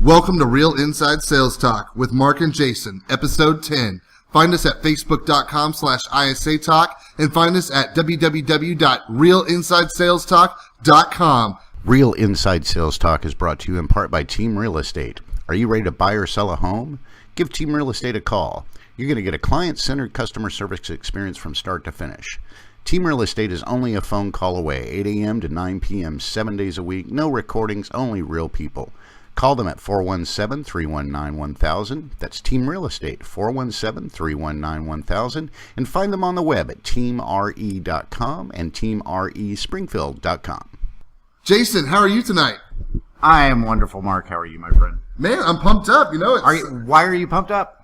Welcome to Real Inside Sales Talk with Mark and Jason, episode 10. Find us at facebook.com/ISA Talk and find us at www.realinsidesalestalk.com. Real Inside Sales Talk is brought to you in part by Team Real Estate. Are you ready to buy or sell a home? Give Team Real Estate a call. You're going to get a client-centered customer service experience from start to finish. Team Real Estate is only a phone call away, 8 a.m. to 9 p.m., 7 days a week, no recordings, only real people. Call them at 417-319-1000. That's Team Real Estate, 417-319-1000. And find them on the web at teamre.com and teamrespringfield.com. Jason, how are you tonight? I am wonderful, Mark. How are you, my friend? Man, I'm pumped up. Why are you pumped up?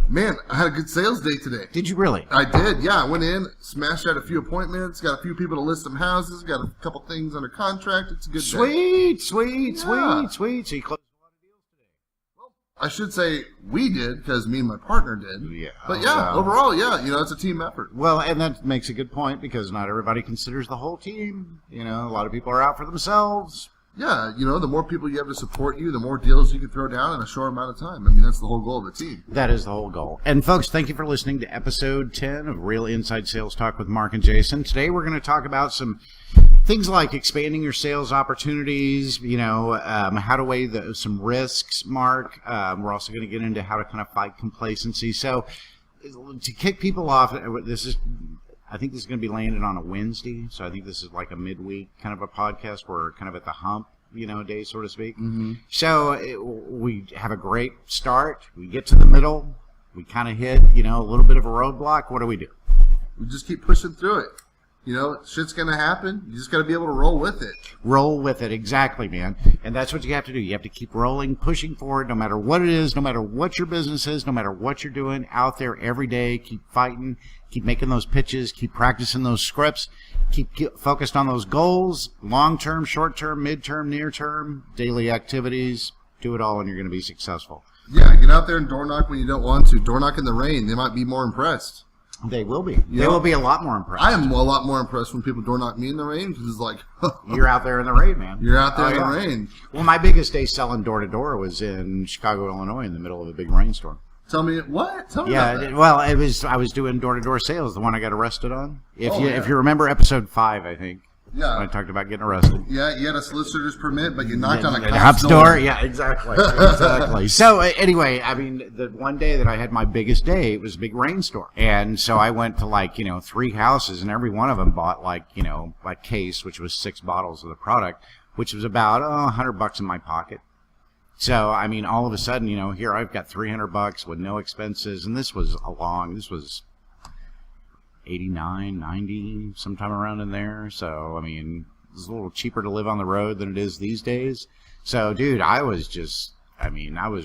Man, I had a good sales day today. Did you really? I did, yeah. I went in, smashed out a few appointments, got a few people to list some houses, got a couple things under contract. It's a good day. Sweet. So you closed a lot of deals today. Well, I should say we did because me and my partner did. Yeah. But yeah, overall, it's a team effort. Well, and that makes a good point because not everybody considers the whole team. A lot of people are out for themselves. Yeah, the more people you have to support you, the more deals you can throw down in a short amount of time. I mean, that's the whole goal of the team. That is the whole goal. And folks, thank you for listening to episode 10 of Real Inside Sales Talk with Mark and Jason. Today we're going to talk about some things like expanding your sales opportunities, how to weigh some risks, Mark. We're also going to get into how to kind of fight complacency. So to kick people off, I think this is going to be landed on a Wednesday, so I think this is like a midweek kind of a podcast. We're kind of at the hump, day, so to speak. Mm-hmm. So we have a great start. We get to the middle. We kind of hit, a little bit of a roadblock. What do? We just keep pushing through it. Shit's going to happen. You just got to be able to roll with it. Roll with it. Exactly, man. And that's what you have to do. You have to keep rolling, pushing forward, no matter what it is, no matter what your business is, no matter what you're doing out there every day. Keep fighting. Keep making those pitches. Keep practicing those scripts. Keep focused on those goals, long-term, short-term, mid-term, near-term, daily activities. Do it all and you're going to be successful. Yeah, get out there and door knock when you don't want to. Door knock in the rain. They might be more impressed. They will be. They will be a lot more impressed. I am a lot more impressed when people door knock me in the rain because it's like... You're out there in the rain, man. You're out there in the rain. Well, my biggest day selling door-to-door was in Chicago, Illinois in the middle of a big rainstorm. Tell me what? Tell me about that. Well, I was doing door-to-door sales, the one I got arrested on. If you remember episode 5, I think. Yeah. When I talked about getting arrested. Yeah, you had a solicitor's permit, but you knocked on a cop's door. Yeah, exactly. Exactly. So anyway, I mean, the one day that I had my biggest day, it was a big rainstorm. And so I went to 3 houses, and every one of them bought a case, which was 6 bottles of the product, which was about $100 in my pocket. So, I mean, all of a sudden, here I've got $300 with no expenses, and this was 89, 90, sometime around in there. So, I mean, it's a little cheaper to live on the road than it is these days. So, dude, I was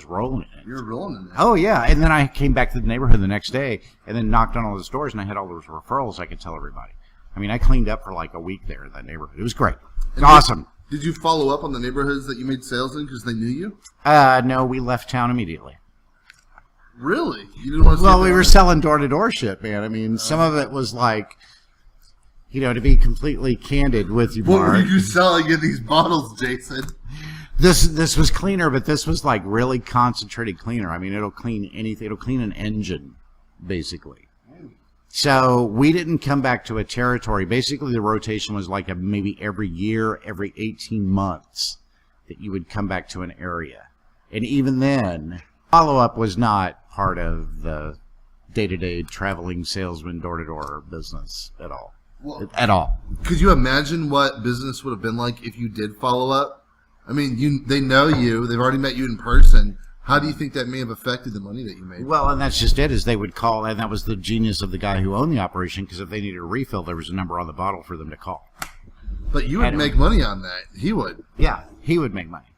rolling in it. You were rolling in it. Oh, yeah. And then I came back to the neighborhood the next day and then knocked on all those doors, and I had all those referrals I could tell everybody. I mean, I cleaned up for like a week there in that neighborhood. It was great. It was awesome. Did you follow up on the neighborhoods that you made sales in because they knew you? No, we left town immediately. Really? You didn't want to? Well, we were selling door-to-door shit, man. I mean, some of it was like, to be completely candid with you, Mark. What were you selling in these bottles, Jason? This was cleaner, but this was like really concentrated cleaner. I mean, it'll clean anything. It'll clean an engine, basically. So we didn't come back to a territory. Basically, the rotation was like maybe every year, every 18 months that you would come back to an area. And even then, follow-up was not part of the day-to-day traveling salesman door-to-door business at all. Well, at all. Could you imagine what business would have been like if you did follow up? I mean, they know you. They've already met you in person. How do you think that may have affected the money that you made? Well, and that's just it, is they would call, and that was the genius of the guy who owned the operation, because if they needed a refill, there was a number on the bottle for them to call. But you would make money on that. He would. Yeah, he would make money.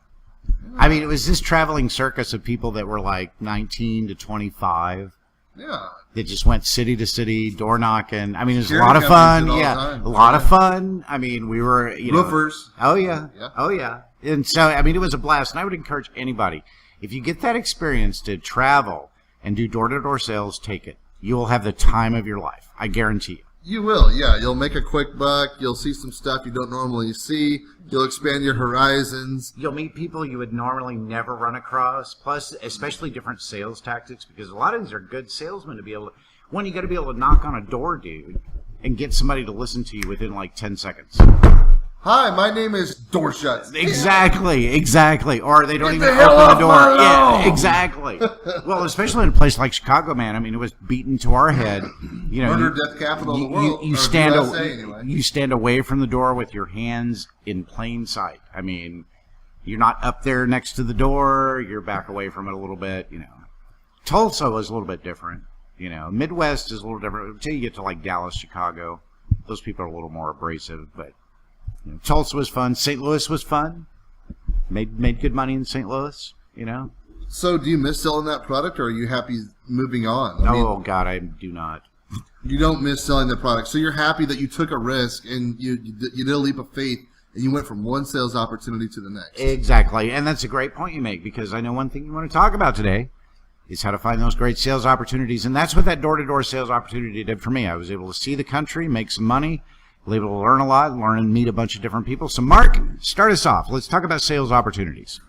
I mean, it was this traveling circus of people that were like 19 to 25. Yeah. They just went city to city, door knocking. I mean, it was a lot of fun. Yeah, a lot of fun. I mean, we were, roofers. Oh, yeah. Oh, yeah. And so, I mean, it was a blast. And I would encourage anybody, if you get that experience to travel and do door-to-door sales, take it. You will have the time of your life. I guarantee you. You will, yeah. You'll make a quick buck. You'll see some stuff you don't normally see. You'll expand your horizons. You'll meet people you would normally never run across. Plus, especially different sales tactics, because a lot of these are good salesmen to be able to. One, you got to be able to knock on a door, dude, and get somebody to listen to you within like 10 seconds. Hi, my name is Door Shuts. Exactly. Or they don't Get even the hell open the off door. my Yeah, lawn. exactly. Well, especially in a place like Chicago, man. I mean, it was beaten to our head. You know, Murder, death capital of the world. you or stand USA, anyway. you stand away from the door with your hands in plain sight. I mean, you're not up there next to the door. You're back away from it a little bit. You know, Tulsa was a little bit different. You know, Midwest is a little different until you get to like Dallas, Chicago. Those people are a little more abrasive, but. You know, Tulsa was fun. St. Louis was fun. Made good money in St. Louis. You know. So, do you miss selling that product, or are you happy moving on? Oh God, I do not. You don't miss selling the product, so you're happy that you took a risk and you did a leap of faith, and you went from one sales opportunity to the next. Exactly, and that's a great point you make, because I know one thing you want to talk about today is how to find those great sales opportunities, and that's what that door-to-door sales opportunity did for me. I was able to see the country, make some money. Able to learn a lot, learn and meet a bunch of different people. So, Mark, start us off. Let's talk about sales opportunities.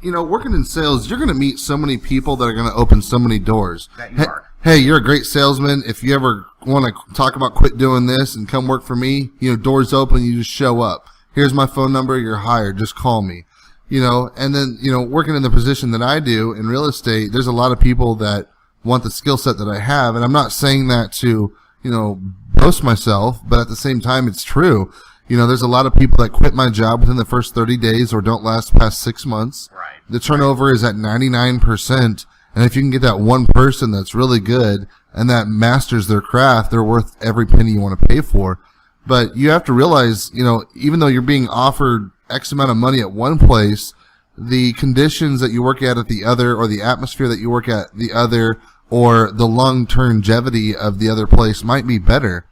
You know, working in sales, you're going to meet so many people that are going to open so many doors. That you are. Hey, you're a great salesman. If you ever want to talk about quit doing this and come work for me, you know, doors open, you just show up. Here's my phone number. You're hired. Just call me. You know, and then, you know, working in the position that I do in real estate, there's a lot of people that want the skill set that I have. And I'm not saying that to, you know, boast myself, but at the same time, it's true. You know, there's a lot of people that quit my job within the first 30 days or don't last past 6 months. Right. The turnover is at 99%. And if you can get that one person that's really good and that masters their craft, they're worth every penny you want to pay for. But you have to realize, you know, even though you're being offered X amount of money at one place, the conditions that you work at the other, or the atmosphere that you work at the other, or the long-term longevity of the other place might be better.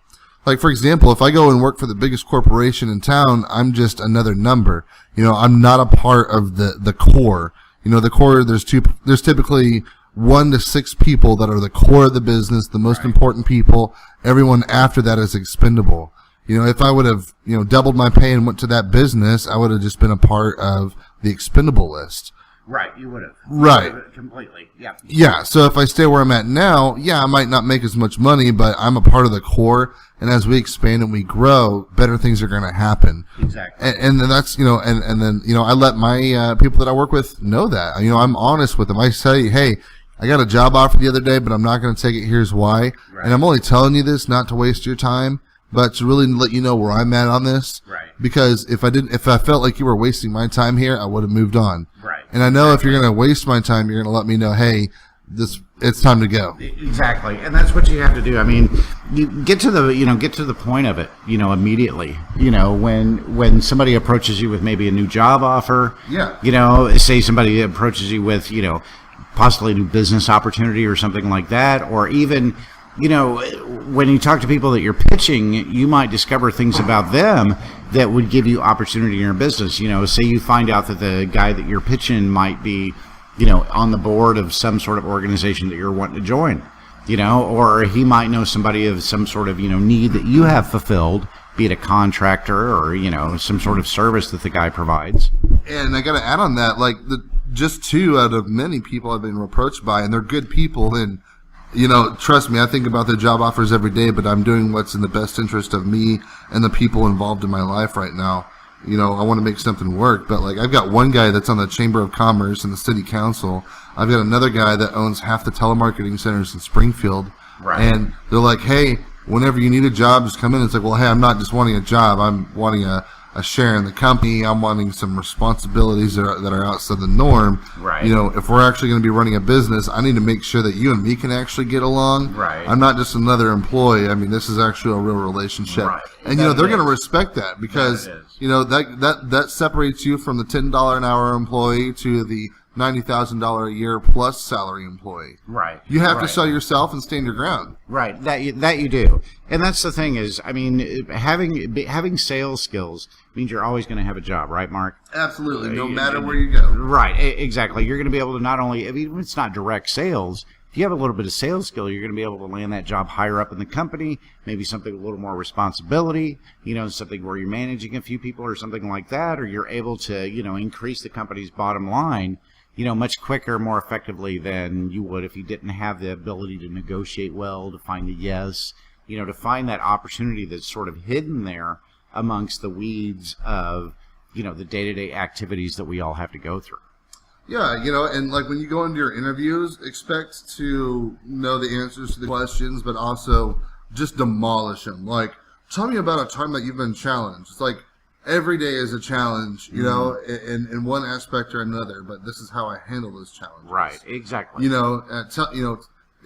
Like, for example, if I go and work for the biggest corporation in town, I'm just another number. You know, I'm not a part of the core. You know, the core, there's typically 1 to 6 people that are the core of the business, the most important people. Everyone after that is expendable. You know, if I would have, you know, doubled my pay and went to that business, I would have just been a part of the expendable list. Right, you would have. Right. Completely, yeah. Yeah, so if I stay where I'm at now, yeah, I might not make as much money, but I'm a part of the core, and as we expand and we grow, better things are going to happen. Exactly. And then that's, you know, and then, you know, I let my people that I work with know that. You know, I'm honest with them. I say, hey, I got a job offer the other day, but I'm not going to take it. Here's why. Right. And I'm only telling you this not to waste your time, but to really let you know where I'm at on this. Right. Because if I felt like you were wasting my time here, I would have moved on. Right. And I know if you're going to waste my time, you're going to let me know, hey, it's time to go. Exactly. And that's what you have to do. I mean, you get to the point of it, you know, immediately. You know, when somebody approaches you with maybe a new job offer, yeah. You know, say somebody approaches you with, you know, possibly a new business opportunity or something like that, or even, you know, when you talk to people that you're pitching, you might discover things about them that would give you opportunity in your business. You know, say you find out that the guy that you're pitching might be, you know, on the board of some sort of organization that you're wanting to join, you know, or he might know somebody of some sort of, you know, need that you have fulfilled, be it a contractor or, you know, some sort of service that the guy provides. And I got to add on that, like, just 2 out of many people I've been approached by, and they're good people. And, you know, trust me, I think about the job offers every day, but I'm doing what's in the best interest of me and the people involved in my life right now. You know, I want to make something work, but like I've got one guy that's on the Chamber of Commerce and the City Council. I've got another guy that owns half the telemarketing centers in Springfield. Right. And they're like, hey, whenever you need a job, just come in. It's like, well, hey, I'm not just wanting a job. I'm wanting a share in the company. I'm wanting some responsibilities that are outside the norm. Right. You know, if we're actually going to be running a business, I need to make sure that you and me can actually get along. Right. I'm not just another employee. I mean, this is actually a real relationship. Right. And, you know, they're going to respect that because, you know, that separates you from the $10 an hour employee to the $90,000 a year plus salary employee. Right. You have to sell yourself and stand your ground. Right. That you do. And that's the thing is, I mean, having sales skills means you're always going to have a job, right, Mark? Absolutely. No matter where you go. Right. Exactly. You're going to be able to not only, even if it's not direct sales, if if you have a little bit of sales skill, you're going to be able to land that job higher up in the company, maybe something a little more responsibility, something where you're managing a few people or something like that, or you're able to, increase the company's bottom line, much quicker, more effectively than you would if you didn't have the ability to negotiate well, to find the yes, to find that opportunity that's sort of hidden there amongst the weeds of, the day-to-day activities that we all have to go through. Yeah, and like when you go into your interviews, expect to know the answers to the questions, but also just demolish them. Like, tell me about a time that you've been challenged. It's like every day is a challenge, in one aspect or another, but this is how I handle those challenges. Right, exactly. If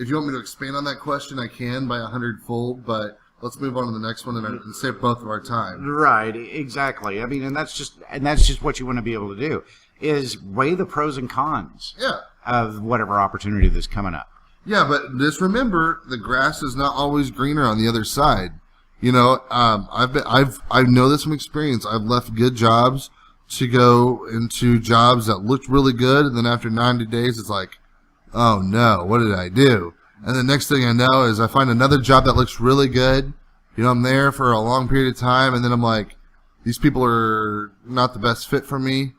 you want me to expand on that question, I can by 100-fold, but let's move on to the next one and save both of our time. Right, exactly. I mean, and that's just what you want to be able to do, is weigh the pros and cons of whatever opportunity that's coming up. Yeah, but just remember, the grass is not always greener on the other side. I know this from experience. I've left good jobs to go into jobs that looked really good, and then after 90 days, it's like, oh no, what did I do? And the next thing I know is I find another job that looks really good. I'm there for a long period of time, and then I'm like, these people are not the best fit for me,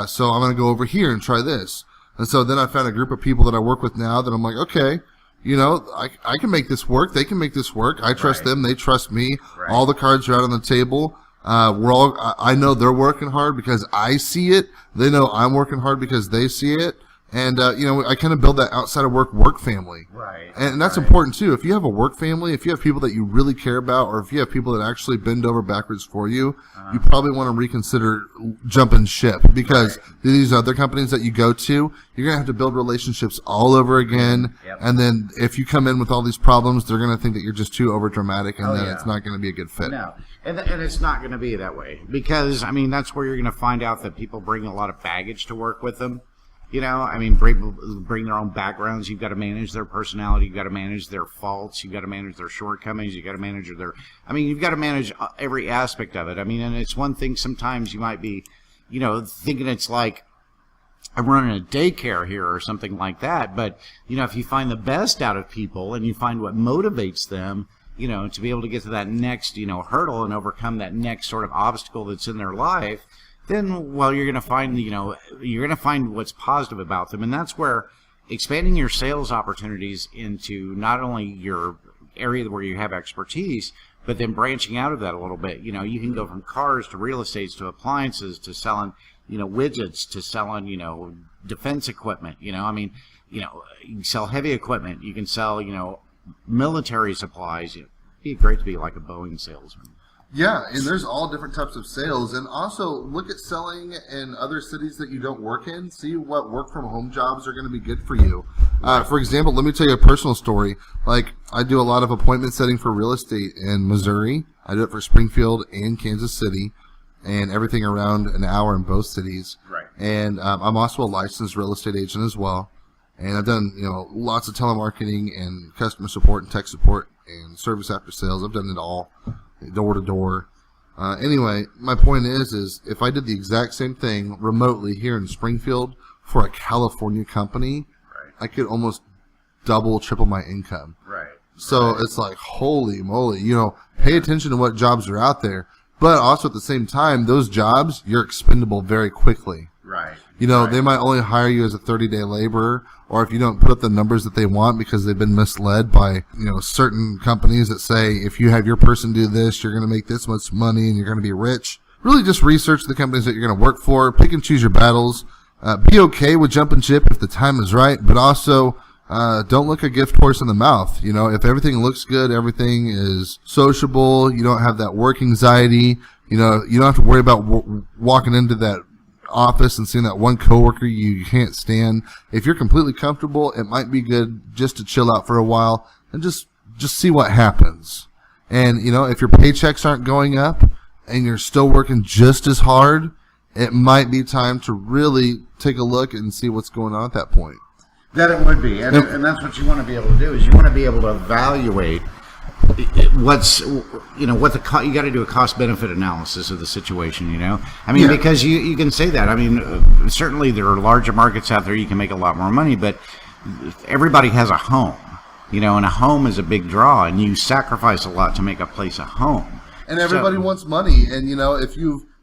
so I'm going to go over here and try this. And so then I found a group of people that I work with now that I'm like, okay, I can make this work. They can make this work. I trust them. They trust me. Right. All the cards are out on the table. I know they're working hard because I see it. They know I'm working hard because they see it. And, I kind of build that outside of work family. Right. And that's important, too. If you have a work family, if you have people that you really care about, or if you have people that actually bend over backwards for you, you probably want to reconsider jumping ship. Because these other companies that you go to, you're going to have to build relationships all over again. Yep. And then if you come in with all these problems, they're going to think that you're just too overdramatic, and then it's not going to be a good fit. No. And it's not going to be that way. Because, that's where you're going to find out that people bring a lot of baggage to work with them. Bring their own backgrounds. You've got to manage their personality. You've got to manage their faults. You've got to manage their shortcomings. You've got to manage you've got to manage every aspect of it. And it's one thing sometimes you might be, thinking it's like, I'm running a daycare here or something like that. But, if you find the best out of people and you find what motivates them, to be able to get to that next, hurdle and overcome that next sort of obstacle that's in their life, then, you're going to find what's positive about them. And that's where expanding your sales opportunities into not only your area where you have expertise, but then branching out of that a little bit. You can go from cars to real estates to appliances to selling, widgets to selling, defense equipment. You can sell heavy equipment. You can sell, military supplies. It'd be great to be like a Boeing salesman. Yeah, and there's all different types of sales. And also look at selling in other cities that you don't work in. See what work-from-home jobs are going to be good for you. For example, let me tell you a personal story. Like, I do a lot of appointment setting for real estate in Missouri. I do it for Springfield and Kansas City and everything around an hour in both cities. Right. And I'm also a licensed real estate agent as well. And I've done, lots of telemarketing and customer support and tech support and service after sales. I've done it all. Door to door. Anyway, my point is if I did the exact same thing remotely here in Springfield for a California company, I could almost triple my income. Right. So it's like, holy moly, pay attention to what jobs are out there, but also at the same time, those jobs, you're expendable very quickly. Right. They might only hire you as a 30-day laborer, or if you don't put up the numbers that they want because they've been misled by, certain companies that say, if you have your person do this, you're going to make this much money and you're going to be rich. Really just research the companies that you're going to work for, pick and choose your battles, be okay with jumping ship if the time is right, but also don't look a gift horse in the mouth. If everything looks good, everything is sociable, you don't have that work anxiety, you don't have to worry about walking into that office and seeing that one coworker you can't stand. If you're completely comfortable, it might be good just to chill out for a while and just see what happens. And if your paychecks aren't going up and you're still working just as hard, it might be time to really take a look and see what's going on at that point. That it would be, and that's what you want to be able to do, is you want to be able to evaluate what's, you got to do a cost benefit analysis of the situation, because you can say that. Certainly there are larger markets out there, you can make a lot more money, but everybody has a home, and a home is a big draw, and you sacrifice a lot to make a place a home. And everybody wants money. And,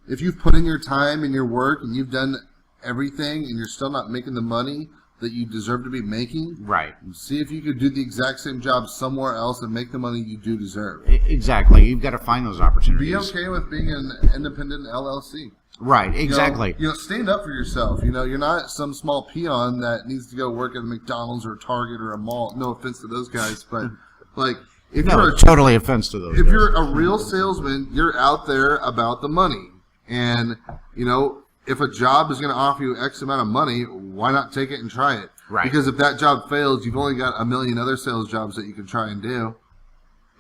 if you've put in your time and your work and you've done everything and you're still not making the money that you deserve to be making, right? See if you could do the exact same job somewhere else and make the money you do deserve. Exactly. You've got to find those opportunities. Be okay with being an independent LLC. Right, exactly. Stand up for yourself. You're not some small peon that needs to go work at a McDonald's or a Target or a mall. No offense to those guys, but if you're totally offense to those. If you're a real salesman, you're out there about the money. And, if a job is going to offer you X amount of money, why not take it and try it? Right. Because if that job fails, you've only got a million other sales jobs that you can try and do.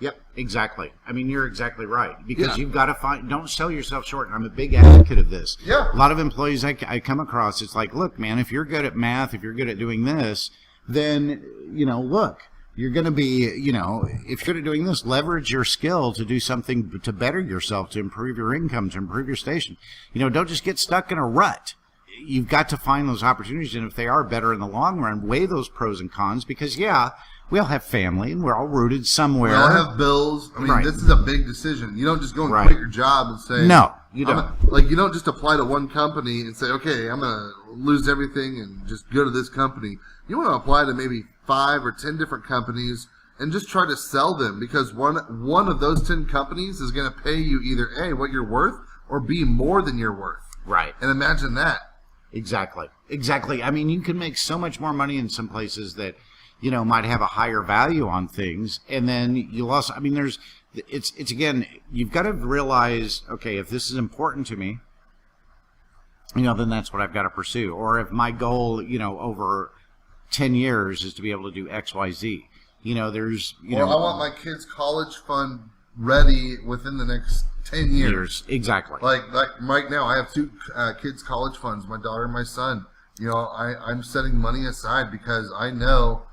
Yep, exactly. I mean, you're exactly right. Because you've got to don't sell yourself short. And I'm a big advocate of this. Yeah. A lot of employees I come across, it's like, look, man, if you're good at math, if you're good at doing this, then, look, you're going to be, if you're good at doing this, leverage your skill to do something to better yourself, to improve your income, to improve your station. Don't just get stuck in a rut. You've got to find those opportunities, and if they are better in the long run, weigh those pros and cons, because, we all have family, and we're all rooted somewhere. We all have bills. I mean, This is a big decision. You don't just go and quit your job and say... No, you don't. You don't just apply to one company and say, okay, I'm going to lose everything and just go to this company. You want to apply to maybe 5 or 10 different companies and just try to sell them, because one of those 10 companies is going to pay you either A, what you're worth, or B, more than you're worth. Right. And imagine that. Exactly. I mean, you can make so much more money in some places that, might have a higher value on things. And then you'll also, it's again, you've got to realize, okay, if this is important to me, then that's what I've got to pursue. Or if my goal, over 10 years is to be able to do X, Y, Z, there's, I want my kids' college fund ready within the next 10 years. Exactly. Like right now, I have 2 kids' college funds, my daughter and my son. I'm setting money aside because I know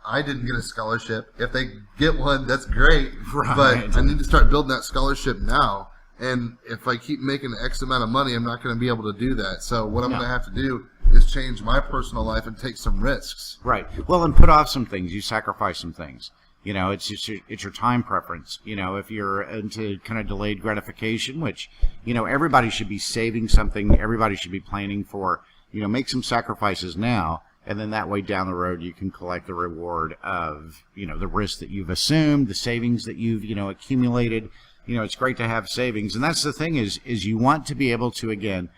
I didn't get a scholarship. If they get one, that's great. Right. But I need to start building that scholarship now. And if I keep making X amount of money, I'm not going to be able to do that. So what I'm going to have to do is change my personal life and take some risks. Right. Well, and put off some things. You sacrifice some things. It's your time preference. If you're into kind of delayed gratification, which, everybody should be saving something. Everybody should be planning for, make some sacrifices now. And then that way down the road, you can collect the reward of, the risk that you've assumed, the savings that you've, accumulated. It's great to have savings. And that's the thing is you want to be able to, again,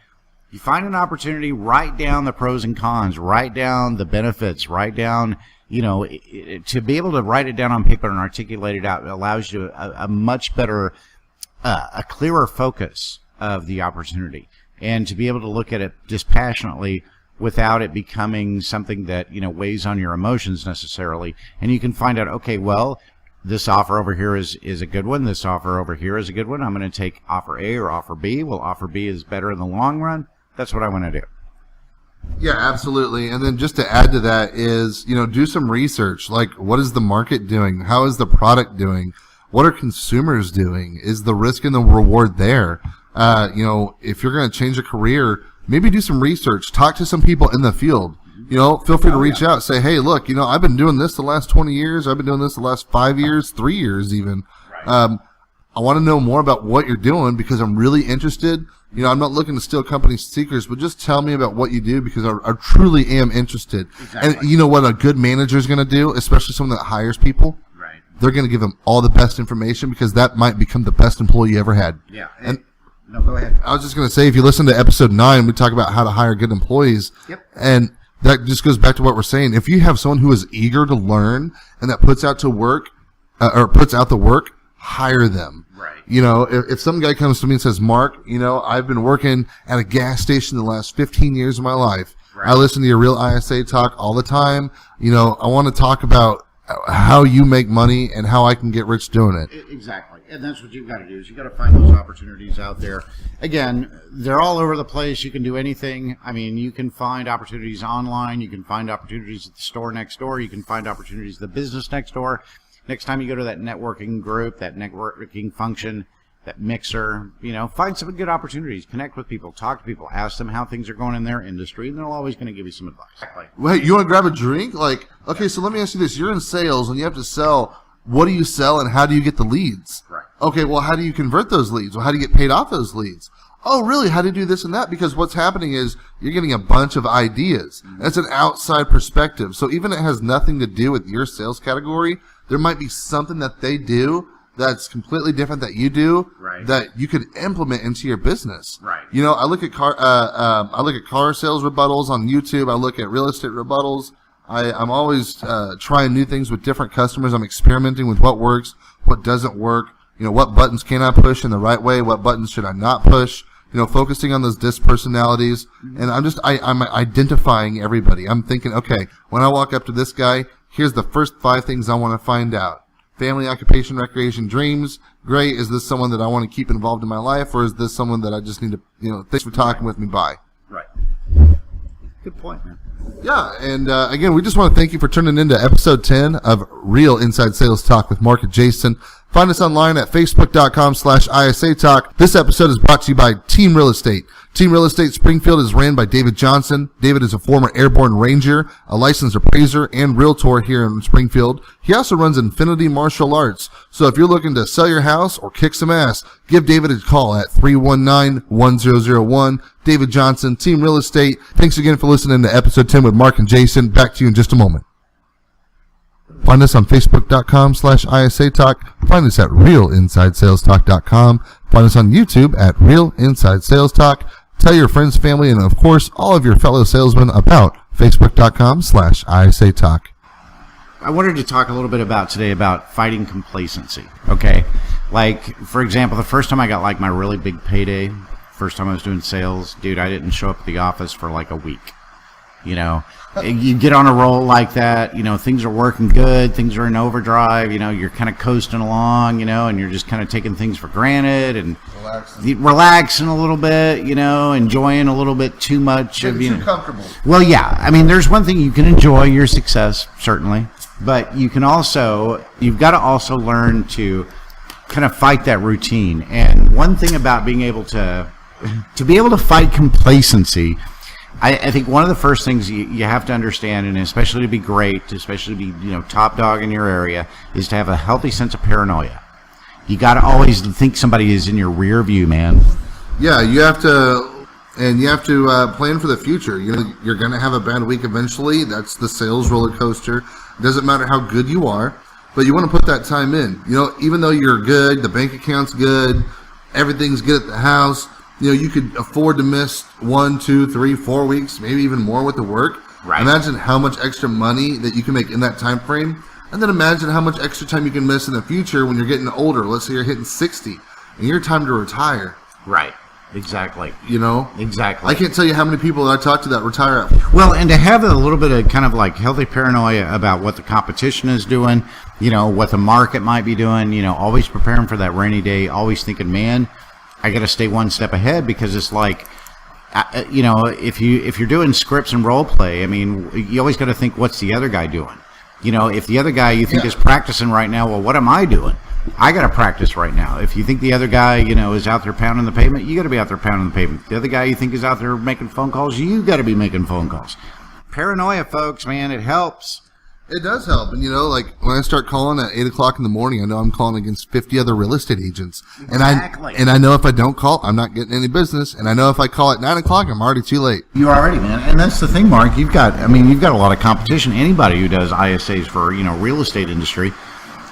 you find an opportunity, write down the pros and cons, write down the benefits, write down, to be able to write it down on paper and articulate it out allows you a much better, a clearer focus of the opportunity, and to be able to look at it dispassionately without it becoming something that, weighs on your emotions necessarily. And you can find out, okay, well, this offer over here is a good one. This offer over here is a good one. I'm going to take offer A or offer B. Well, offer B is better in the long run. That's what I want to do. Yeah, absolutely. And then just to add to that is, do some research. Like, what is the market doing? How is the product doing? What are consumers doing? Is the risk and the reward there? If you're going to change a career, maybe do some research. Talk to some people in the field. Feel free to reach out. Say, hey, look, I've been doing this the last 20 years. I've been doing this the last 5 years, 3 years even. Right. I want to know more about what you're doing because I'm really interested. I'm not looking to steal company secrets, but just tell me about what you do because I truly am interested. Exactly. And you know what a good manager is going to do, especially someone that hires people? Right. They're going to give them all the best information because that might become the best employee you ever had. Yeah. And no, go ahead. I was just going to say, if you listen to episode 9, we talk about how to hire good employees. Yep. And that just goes back to what we're saying. If you have someone who is eager to learn and that puts out to work or puts out the work, hire them. Right. If some guy comes to me and says, Mark, I've been working at a gas station the last 15 years of my life. Right. I listen to your Real ISA talk all the time. I want to talk about how you make money and how I can get rich doing it. Exactly. And that's what you've got to do is you've got to find those opportunities out there. Again, they're all over the place. You can do anything. I mean, you can find opportunities online. You can find opportunities at the store next door. You can find opportunities at the business next door. Next time you go to that networking group, that networking function, that mixer. Find some good opportunities, connect with people, talk to people, ask them how things are going in their industry, and they're always going to give you some advice. Wait, you want to grab a drink? Okay, so let me ask you this. You're in sales and you have to sell. What do you sell and how do you get the leads? Right. Okay, well, how do you convert those leads? Well, how do you get paid off those leads? Oh, really? How do you do this and that? Because what's happening is you're getting a bunch of ideas. That's an outside perspective. So even if it has nothing to do with your sales category, there might be something that they do that's completely different that you do, right, that you could implement into your business. Right. I look at car sales rebuttals on YouTube. I look at real estate rebuttals. I'm always trying new things with different customers. I'm experimenting with what works, what doesn't work. What buttons can I push in the right way? What buttons should I not push? Focusing on those disc personalities. And I'm identifying everybody. I'm thinking, okay, when I walk up to this guy, here's the first 5 things I want to find out. Family, occupation, recreation, dreams. Great. Is this someone that I want to keep involved in my life, or is this someone that I just need to, thanks for talking with me, bye. Right. Good point, man. Yeah, and again, we just want to thank you for tuning into episode 10 of Real Inside Sales Talk with Mark and Jason. Find us online at facebook.com/ISA Talk. This episode is brought to you by Team Real Estate. Team Real Estate Springfield is ran by David Johnson. David is a former airborne ranger, a licensed appraiser, and realtor here in Springfield. He also runs Infinity Martial Arts. So if you're looking to sell your house or kick some ass, give David a call at 319-1001. David Johnson, Team Real Estate. Thanks again for listening to episode 10 with Mark and Jason. Back to you in just a moment. Find us on facebook.com/ISA Talk. Find us at realinsidesalestalk.com. Find us on YouTube at Real Inside Sales Talk. Tell your friends, family, and of course, all of your fellow salesmen about facebook.com/ISA Talk. I wanted to talk a little bit today about fighting complacency. Okay. For example, the first time I got my really big payday, first time I was doing sales, dude, I didn't show up at the office for a week. You get on a roll like that, things are working good, things are in overdrive, you're kind of coasting along, and you're just kind of taking things for granted and relaxing a little bit, enjoying a little bit too much of too comfortable. Well, yeah, there's one thing, you can enjoy your success, certainly, but you've got to also learn to kind of fight that routine. And one thing about being able to fight complacency, I think one of the first things you have to understand, and especially to be great, especially to be top dog in your area, is to have a healthy sense of paranoia. You got to always think somebody is in your rear view, man. Yeah, you have to plan for the future. You're going to have a bad week eventually. That's the sales roller coaster. It doesn't matter how good you are, but you want to put that time in. Even though you're good, the bank account's good, everything's good at the house. You could afford to miss 1, 2, 3, 4 weeks, maybe even more with the work. Right. Imagine how much extra money that you can make in that time frame. And then imagine how much extra time you can miss in the future when you're getting older. Let's say you're hitting 60 and you're time to retire. Right. Exactly. Exactly. I can't tell you how many people that I talk to that retire. Well, and to have a little bit of kind of healthy paranoia about what the competition is doing, what the market might be doing, always preparing for that rainy day, always thinking, man, I got to stay one step ahead, because it's if you're doing scripts and role play, you always got to think, what's the other guy doing? If the other guy you think is practicing right now, well, what am I doing? I got to practice right now. If you think the other guy, is out there pounding the pavement, you got to be out there pounding the pavement. The other guy you think is out there making phone calls, you got to be making phone calls. Paranoia, folks, man, it helps. It does help. And, when I start calling at 8 o'clock in the morning, I know I'm calling against 50 other real estate agents. Exactly. And I know if I don't call, I'm not getting any business. And I know if I call at 9 o'clock, I'm already too late. You're already, man. And that's the thing, Mark. You've got a lot of competition. Anybody who does ISAs for, real estate industry,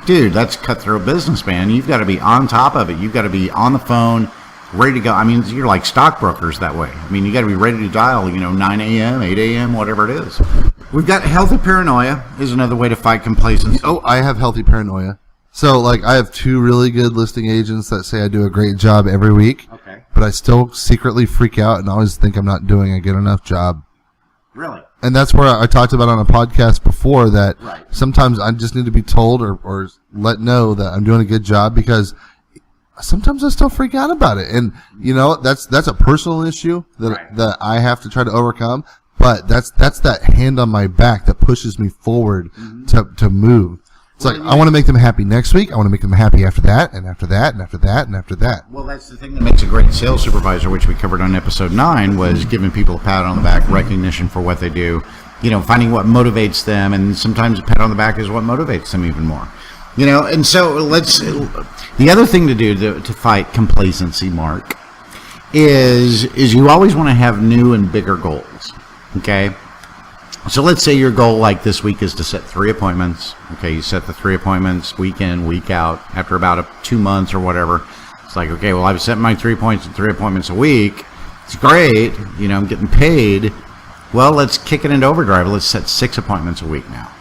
dude, that's cutthroat business, man. You've got to be on top of it. You've got to be on the phone, ready to go. You're like stockbrokers that way. You got to be ready to dial, 9 a.m., 8 a.m., whatever it is. We've got healthy paranoia is another way to fight complacency. Oh, I have healthy paranoia. So, I have 2 really good listing agents that say I do a great job every week. Okay. But I still secretly freak out and always think I'm not doing a good enough job. Really? And that's where I talked about on a podcast before that sometimes I just need to be told or let know that I'm doing a good job, because sometimes I still freak out about it. And, that's a personal issue that I have to try to overcome. But that's that hand on my back that pushes me forward to move. It's like, I want to make them happy next week. I want to make them happy after that, and after that, and after that, and after that. Well, that's the thing that makes a great sales supervisor, which we covered on episode 9, was giving people a pat on the back, recognition for what they do, finding what motivates them, and sometimes a pat on the back is what motivates them even more. And so the other thing to do to fight complacency, Mark, is you always want to have new and bigger goals, okay? So let's say your goal like this week is to set 3 appointments. Okay, you set the 3 appointments week in, week out. After about 2 months or whatever, it's like, okay, well, I've set my 3 appointments a week. It's great. I'm getting paid. Well, let's kick it into overdrive. Let's set 6 appointments a week now.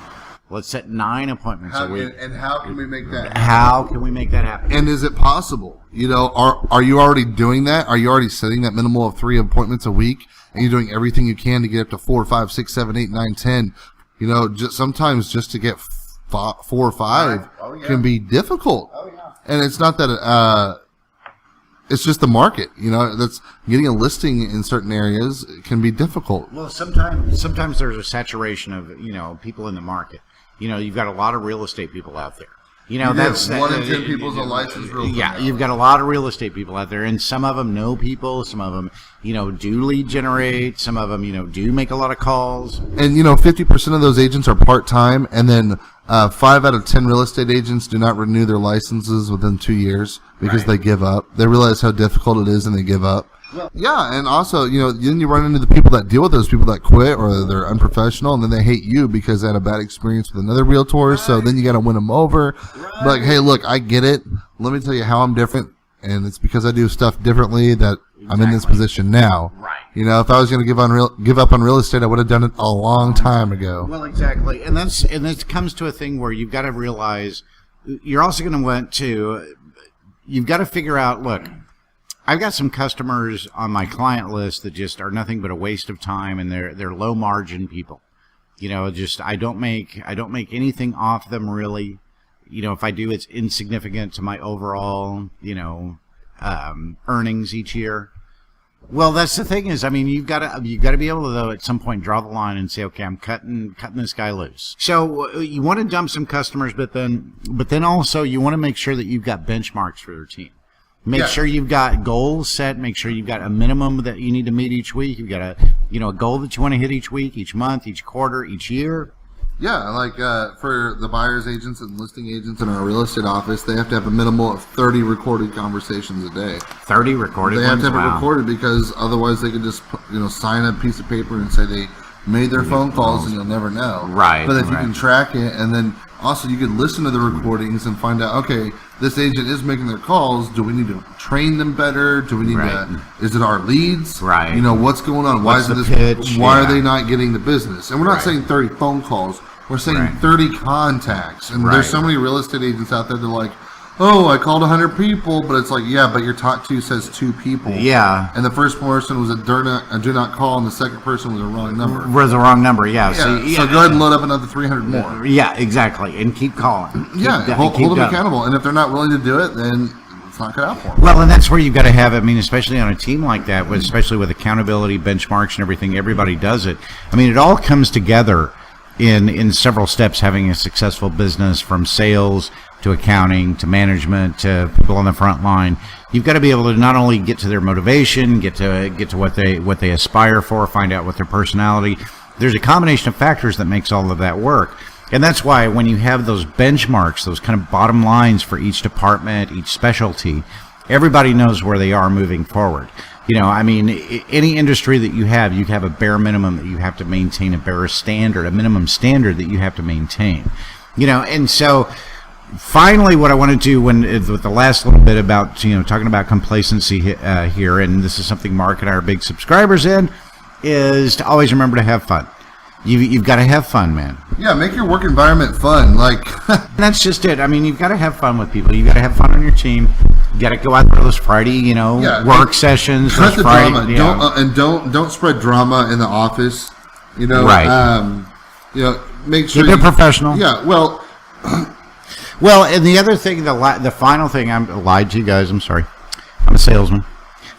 Let's set 9 appointments a week. And how can we make that happen? How can we make that happen? And is it possible? Are you already doing that? Are you already setting that minimal of 3 appointments a week? And you're doing everything you can to get up to 4, 5, 6, 7, 8, 9, 10. Sometimes just to get 4 or 5 can be difficult. Oh, yeah. And it's not that it's just the market. That's getting a listing in certain areas can be difficult. Well, sometimes there's a saturation of people in the market. You've got a lot of real estate people out there. That's 1 in 10 people's a licensed realtor. Yeah, you've got a lot of real estate people out there, and some of them know people. Some of them, do lead generate. Some of them, do make a lot of calls. And 50% of those agents are part time, and then 5 out of 10 real estate agents do not renew their licenses within 2 years because they give up. They realize how difficult it is, and they give up. Well, yeah, and also, then you run into the people that deal with those people that quit or they're unprofessional, and then they hate you because they had a bad experience with another realtor. Right. So then you got to win them over. Right. Like, hey, look, I get it. Let me tell you how I'm different, and it's because I do stuff differently that I'm in this position now. Right. If I was going to give up on real estate, I would have done it a long time ago. Well, exactly, and it comes to a thing where you've got to realize you're also going to want to. You've got to figure out. Look, I've got some customers on my client list that just are nothing but a waste of time, and they're low margin people. I don't make anything off them really. If I do, it's insignificant to my overall earnings each year. Well, that's the thing is, you've got to be able to, though, at some point draw the line and say, okay, I'm cutting this guy loose. So you want to dump some customers, but then also you want to make sure that you've got benchmarks for your team. Make sure you've got goals set. Make sure you've got a minimum that you need to meet each week. You've got a goal that you want to hit each week, each month, each quarter, each year. Yeah, like for the buyer's agents and listing agents in our real estate office, they have to have a minimum of 30 recorded conversations a day. 30 recorded. They have to have it recorded because otherwise they could just sign a piece of paper and say they made their phone calls and you'll never know. Right. But if you can track it, and then also you can listen to the recordings and find out, okay, this agent is making their calls. Do we need to train them better? Do we need to? Is it our leads? Right. What's going on? What's the pitch? Why are they not getting the business? And we're not saying 30 phone calls. We're saying 30 contacts. And there's so many real estate agents out there that are like, oh, I called 100 people, but it's like, yeah, but your top 2 says 2 people. Yeah. And the first person was a do not call, and the second person was a wrong number. Was a wrong number, yeah. So go ahead and load up another 300 more. Yeah, exactly, and keep calling. Hold them accountable. And if they're not willing to do it, then it's not cut out for them. Well, and that's where you've got to have, especially on a team like that, especially with accountability, benchmarks, and everything, everybody does it. It all comes together in several steps, having a successful business, from sales to accounting to management to people on the front line. You've got to be able to not only get to their motivation, get to what they aspire for, find out what their personality. There's a combination of factors that makes all of that work. And that's why when you have those benchmarks, those kind of bottom lines for each department, each specialty, everybody knows where they are moving forward. Any industry that you have a bare minimum that you have to maintain, a minimum standard that you have to maintain. And so finally, what I want to do with the last little bit about, talking about complacency here, and this is something Mark and I are big subscribers in, is to always remember to have fun. You've got to have fun, man. Yeah, make your work environment fun. That's just it. You've got to have fun with people. You've got to have fun on your team. You got to go out for those Friday, work sessions. Cut the drama. Don't spread drama in the office. Right. Make sure keep it professional. Yeah. Well. Well, and the other thing, the final thing, I lied to you guys. I'm sorry. I'm a salesman.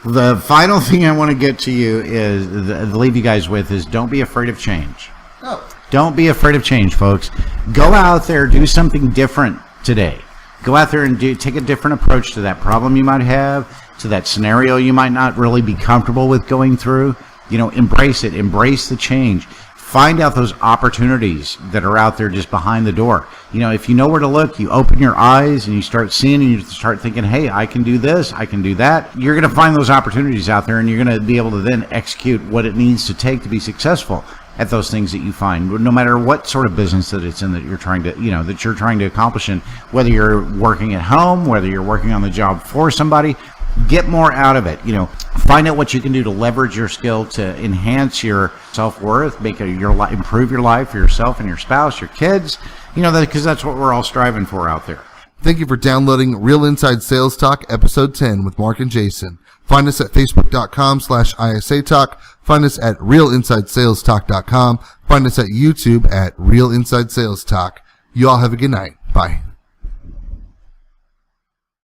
The final thing I want to get to you is leave you guys with is don't be afraid of change. Oh. Don't be afraid of change, folks. Go out there, do something different today. Go out there and take a different approach to that problem you might have, to that scenario you might not really be comfortable with going through. Embrace it. Embrace the change. Find out those opportunities that are out there just behind the door. If you know where to look, you open your eyes and you start seeing and you start thinking, hey, I can do this, I can do that. You're going to find those opportunities out there, and you're going to be able to then execute what it needs to take to be successful at those things that you find, no matter what sort of business that it's in that you're trying to accomplish in, whether you're working at home, whether you're working on the job for somebody. Get more out of it. Find out what you can do to leverage your skill to enhance your self-worth, improve your life for yourself and your spouse, your kids, because that's what we're all striving for out there. Thank you for downloading Real Inside Sales Talk, Episode 10 with Mark and Jason. Find us at Facebook.com/ISA Talk. Find us at RealInsideSalesTalk.com. Find us at YouTube at Real Inside Sales Talk. You all have a good night. Bye.